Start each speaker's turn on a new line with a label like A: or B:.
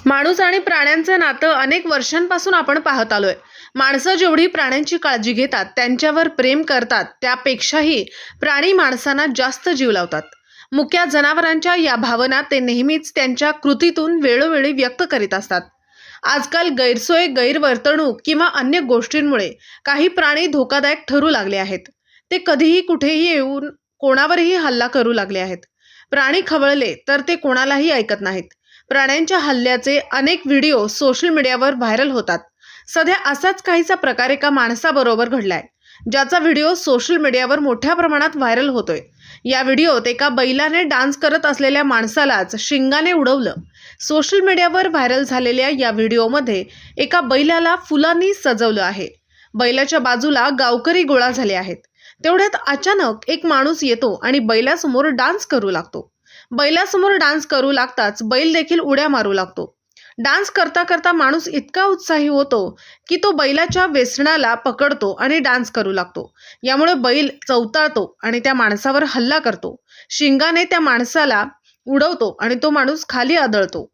A: माणूस आणि प्राण्यांचं नातं अनेक वर्षांपासून आपण पाहत आलोय. माणसं जेवढी प्राण्यांची काळजी घेतात, त्यांच्यावर प्रेम करतात, त्यापेक्षाही प्राणी माणसांना जास्त जीव लावतात. मुक्या जनावरांच्या या भावना ते नेहमीच त्यांच्या कृतीतून वेळोवेळी व्यक्त करीत असतात. आजकाल गैरसोय, गैरवर्तणूक किंवा अन्य गोष्टींमुळे काही प्राणी धोकादायक ठरू लागले आहेत. ते कधीही कुठेही येऊन कोणावरही हल्ला करू लागले आहेत. प्राणी खवळले तर ते कोणालाही ऐकत नाहीत. प्राण्यांच्या हल्ल्याचे अनेक व्हिडिओ सोशल मीडियावर व्हायरल होतात. सध्या असाच काहीसा प्रकार एका माणसाबरोबर घडलाय, ज्याचा व्हिडिओ सोशल मीडियावर मोठ्या प्रमाणात व्हायरल होतोय. या व्हिडिओत एका बैलाने डान्स करत असलेल्या माणसालाच शिंगाने उडवलं. सोशल मीडियावर व्हायरल झालेल्या या व्हिडिओमध्ये एका बैलाला फुलांनी सजवलं आहे. बैलाच्या बाजूला गावकरी गोळा झाले आहेत. तेवढ्यात अचानक एक माणूस येतो आणि बैलासमोर डान्स करू लागतो. बैलासमोर डान्स करू लागताच बैल देखील उड्या मारू लागतो. डान्स करता करता माणूस इतका उत्साही होतो की तो बैलाच्या वेसणाला पकडतो आणि डान्स करू लागतो. यामुळे बैल चवताळतो आणि त्या माणसावर हल्ला करतो. शिंगाने त्या माणसाला उडवतो आणि तो माणूस खाली आदळतो.